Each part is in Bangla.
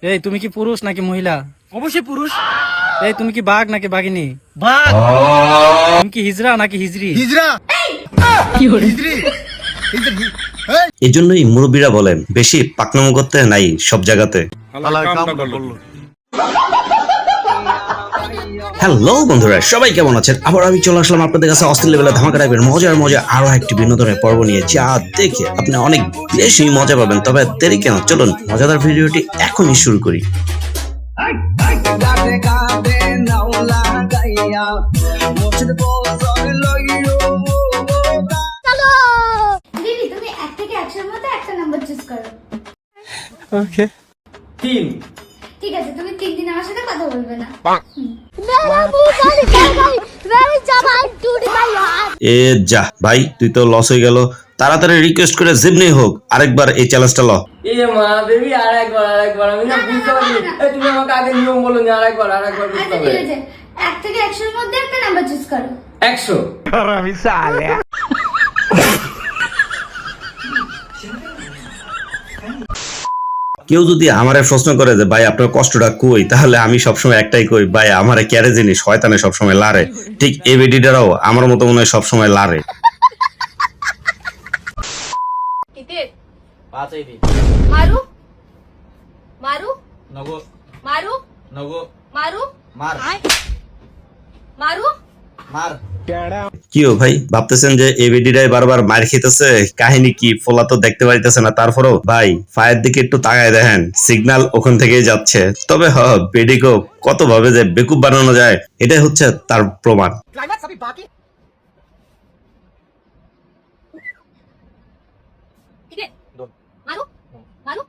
এই তুমি কি পুরুষ নাকি মহিলা? অবশ্যই পুরুষ। এই তুমি কি বাঘ নাকি বাঘিনী? বাঘ। তুমি কি হিজড়া নাকি হিজড়ি? হিজড়া। হিজড়ি। হিজড়ি। এই জন্যই মুরব্বীরা বলেন বেশি পাকনামো করতে নাই সব জায়গাতে। হ্যালো বন্ধুরা, সবাই কেমন আছেন? আবার আমি চলে আসলাম আপনাদের কাছে অস্থির লেভেলে ধামাকা টাইপের মজা আরো একটি বিনোদনের পর্ব নিয়ে, যা দেখে আপনি অনেক বেশি মজা পাবেন। তবে দেরি কেন, চলুন মজাদার ভিডিওটি এখনই শুরু করি। দিদি তুমি 1 থেকে 100 এর মধ্যে একটা নাম্বার চুজ করো। ওকে। 3। ঠিক আছে, তুমি 3 দিন আমার সাথে কথা বলবে না। এ যা ভাই, তুই তো লস হয়ে গেল। তাড়াতাড়ি রিকোয়েস্ট করে যেমনি হোক আরেকবার এই চ্যালেঞ্জটা ল। এ মা বেবি আরেকবার আমি না বুঝতে পারি। এই তুমি আমাকে আগে নিয়ম বলো নি, আরেকবার বুঝতে আচ্ছা হবে। ঠিক আছে, 1 থেকে 100 এর মধ্যে একটা নাম্বার চুজ করো। 100। কেউ যদি আমারে প্রশ্ন করে যে ভাই আপনার কষ্টটা কই, তাহলে আমি সবসময় একটাই কই, ভাই আমারে ক্যারে জিনিস শয়তানে সবসময় লারে। ঠিক এই বেডিটারাও আমার মতো মনে হয় সবসময় লারে। মারু মারু নগো মারু নগো মারু মার মারু মার। কি ও ভাই, ভাবতেছেন যে এই বেডিটাই বারবার মার খেতেছে? কাহিনী কি? ফোলা তো দেখতে পাইতেছে না, তারপরেও ভাই ফায়ের দিকে একটু তাকায় দেখেন, সিগন্যাল ওখান থেকেই যাচ্ছে। তবে বেডিকেও কত ভাবে যে বেকুব বানানো যায়, এটাই হচ্ছে তার প্রমাণ। ক্লাইম্যাক্স अभी बाकी। ঠিক আছে মারু মারু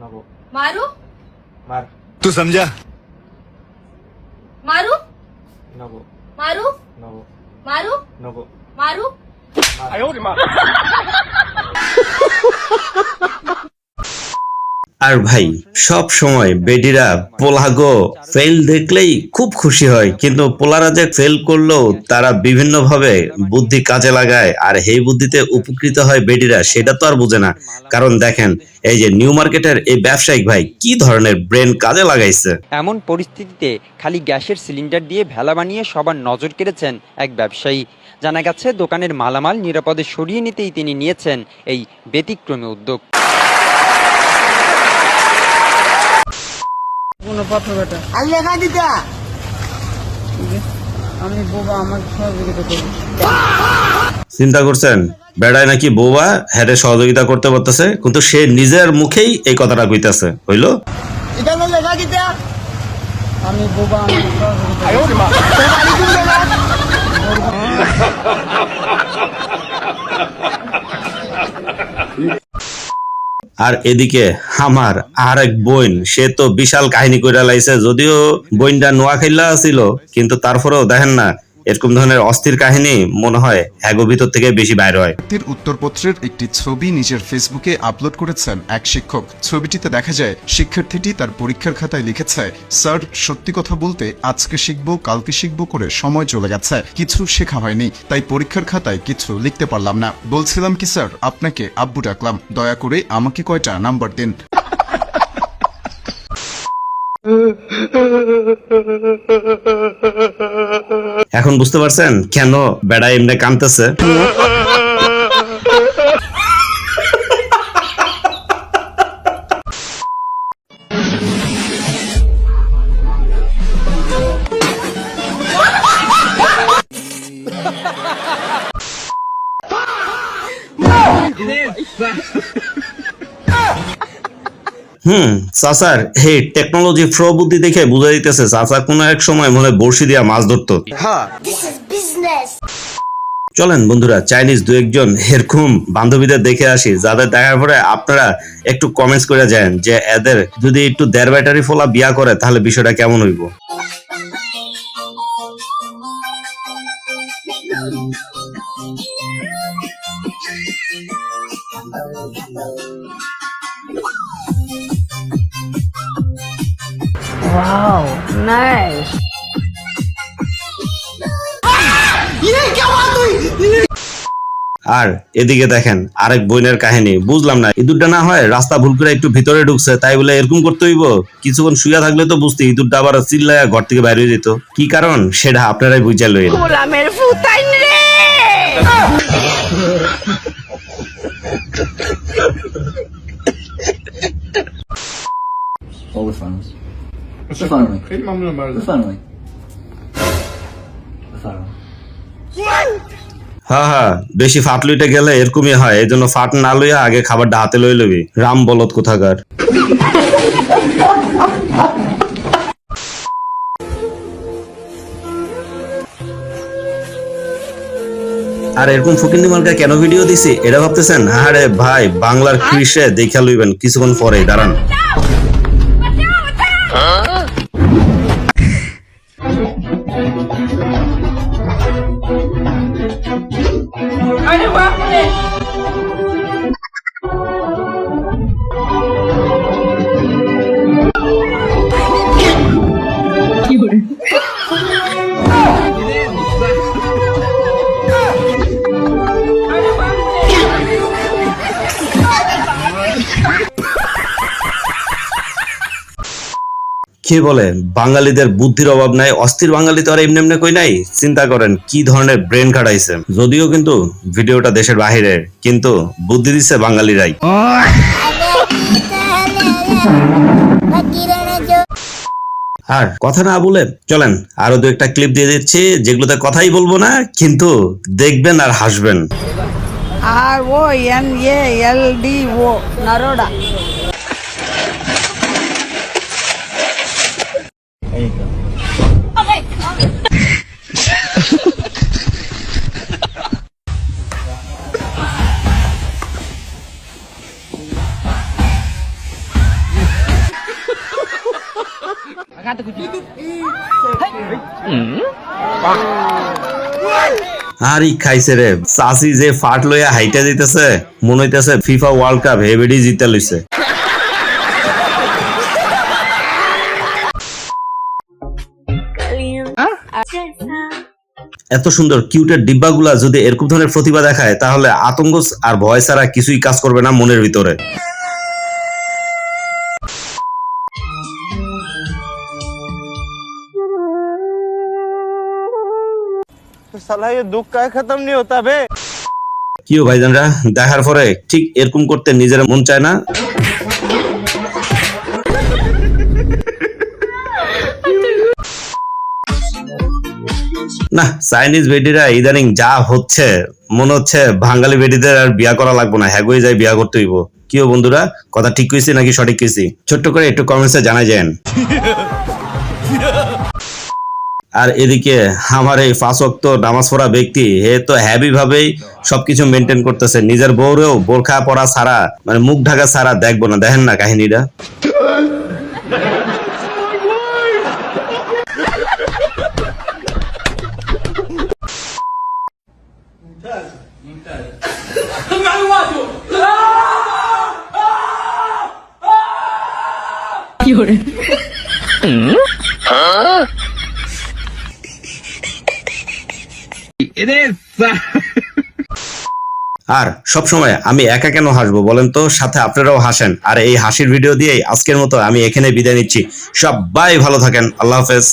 নগো মারু মার। तू समझा? মারু নগো মারু নগো মারু নগো মারু আর ভাই সব সময় বেডিরা পোলাগো ফেল দেখলেই খুব খুশি হয়, কিন্তু পোলারা যে ফেল করলেও তারা বিভিন্ন ভাবে বুদ্ধি কাজে লাগায়, আর এই বুদ্ধিতে উপকৃত হয় বেডিরা, সেটা তো আর বুঝে না। কারণ দেখেন, এই যে নিউ মার্কেটের এই ব্যবসায়িক ভাই কি ধরনের ব্রেন কাজে লাগাইছে। এমন পরিস্থিতিতে খালি গ্যাসের সিলিন্ডার দিয়ে ভেলা বানিয়ে সবার নজর কেড়েছেন এক ব্যবসায়ী। জানা গেছে দোকানের মালামাল নিরাপদে সরিয়ে নিতেই তিনি নিয়েছেন এই ব্যতিক্রমী উদ্যোগ। কোনো পাথর বেটা আমি বোবা, আমার সহযোগিতা করবে। চিন্তা করছেন বেড়ায় নাকি বৌবা হ্যারে সহযোগিতা করতে পারতেছে, কিন্তু সে নিজের মুখেই এই কথাটা কইতাছে। হইলো আমি বোবা, আমার আর এদিকে আমার আর এক বোন, সে তো বিশাল কাহিনী কইরা লাইছে। যদিও বোনটা নোয়াখাইলা ছিল, কিন্তু তারপরেও দেখেন না, এরকম ধরনের অস্থির কাহিনী মনে হয় এগো ভিতর থেকে বেশি বাইর হয়। উত্তরপত্রের একটি ছবি নিজের ফেসবুকে আপলোড করেছেন এক শিক্ষক। ছবিটিতে দেখা যায় শিক্ষার্থীটি তার পরীক্ষার খাতায় লিখেছে, স্যার সত্যি কথা বলতে আজকে শিখবো কালকে শিখবো করে সময় চলে গেছে, কিছু শেখা হয়নি, তাই পরীক্ষার খাতায় কিছু লিখতে পারলাম না। বলছিলাম কি স্যার, আপনাকে আব্বু ডাকলাম, দয়া করে আমাকে কয়টা নাম্বার দিন। এখন বুঝতে পারছেন কেন বেড়া এমনি কাঁদতেছে? চাচার হে টেকনোলজি ফ্রো বুদ্ধি দেখে বুঝা দিতেছে চাচা কোন এক সময় মনে বড়শি দিয়া মাছ ধরতো। চলেন বন্ধুরা, চাইনিজ দু একজন এরকম বান্ধবীদের দেখে আসি, যাদের দেখার পরে আপনারা একটু কমেন্টস করে যান যে এদের যদি একটু 1.5 ব্যাটারি ফোলা বিয়া করে তাহলে বিষয়টা কেমন হইব। Wow, nice. আর এদিকে দেখেন আরেক বোনের কাহিনী, বুঝলাম না ইঁদুরটা না হয় রাস্তা ভুল করে একটু ভিতরে ঢুকছে তাই বলে এরকম করতে হইব? কিছুক্ষণ শুয়ে থাকলে তো বুঝতে ইঁদুরটা আবার চিল্লায়া ঘর থেকে বাইরে হয়ে যেত। কি কারণ সেটা আপনারাই বুঝা লইন। হ্যাঁ, বেশি ফাট লইতে গেলে এরকমই হয়, এই জন্য ফাট না লইয়া আগে খাবারটা হাতে লই লবি। রাম বলদ কোথাকার। আর এরকম ফকিন্নি মার্কা কেন ভিডিও দিছি এটা ভাবতেছেন? আরে ভাই, বাংলার ক্রিসে দেখা লইবেন কিছুক্ষণ পরে, দাঁড়ান। কে বলে বাঙালিদের বুদ্ধির অভাব নাই? অস্থির বাঙালি তো আর এমনি এমনি কই নাই। চিন্তা করেন কি ধরনের ব্রেন খাটাইছে। যদিও কিন্তু ভিডিওটা দেশের বাহিরে, কিন্তু বুদ্ধি দিচ্ছে বাঙালিরাই। আর কথা না বলে চলেন আরো দু একটা ক্লিপ দিয়ে দিচ্ছি, যেগুলোতে কথাই বলবো না, কিন্তু দেখবেন আর হাসবেন। RONALDO নারোডা। আর ই খাইছে রে চাষি, যে ফাট লইয়া হাইটা দিতেছে মনে হইতেছে ফিফা ওয়ার্ল্ড কাপ হেবেডি জিতে লইছে। এত সুন্দর কিউটের ডিব্বাগুলা যদি এরকম ধরনের প্রতিভা দেখায় তাহলে আতঙ্ক আর ভয় ছাড়া কিছুই কাজ করবে না মনের ভিতরে। साला ये दुख का खत्म नहीं होता बे। কিও ভাইজানরা, দেখার পরে ঠিক এরকম করতে নিজের মন চায় না? না, চাইনিজ বেডিরা ইদানিং যা হচ্ছে মনে হচ্ছে বাঙালি বেডিদের আর বিয়া করা লাগবো না, হ্যাগোই যাই বিয়া করতে হইব। কিও বন্ধুরা, কথা ঠিক কইছি নাকি সঠিক কইছি? ছোট্ট করে একটু কমেন্টসে জানাই যান। আর এদিকে আমার এই 5 ওয়াক্ত নামাজ পড়া ব্যক্তি, হে তো হ্যাভি ভাবেই সবকিছু মেনটেন করতেছে। নিজের বউরেও বোরখা পরা ছাড়া, মানে মুখ ঢাকা ছাড়া দেখবো না। দেখেন না কাহিনীটা। আর সবসময় আমি একা কেন হাসবো বলেন তো? সাথে আপনারাও হাসেন। আর এই হাসির ভিডিও দিয়েই আজকের মতো আমি এখানে বিদায় নিচ্ছি। সবাই ভালো থাকেন। আল্লাহ হাফেজ।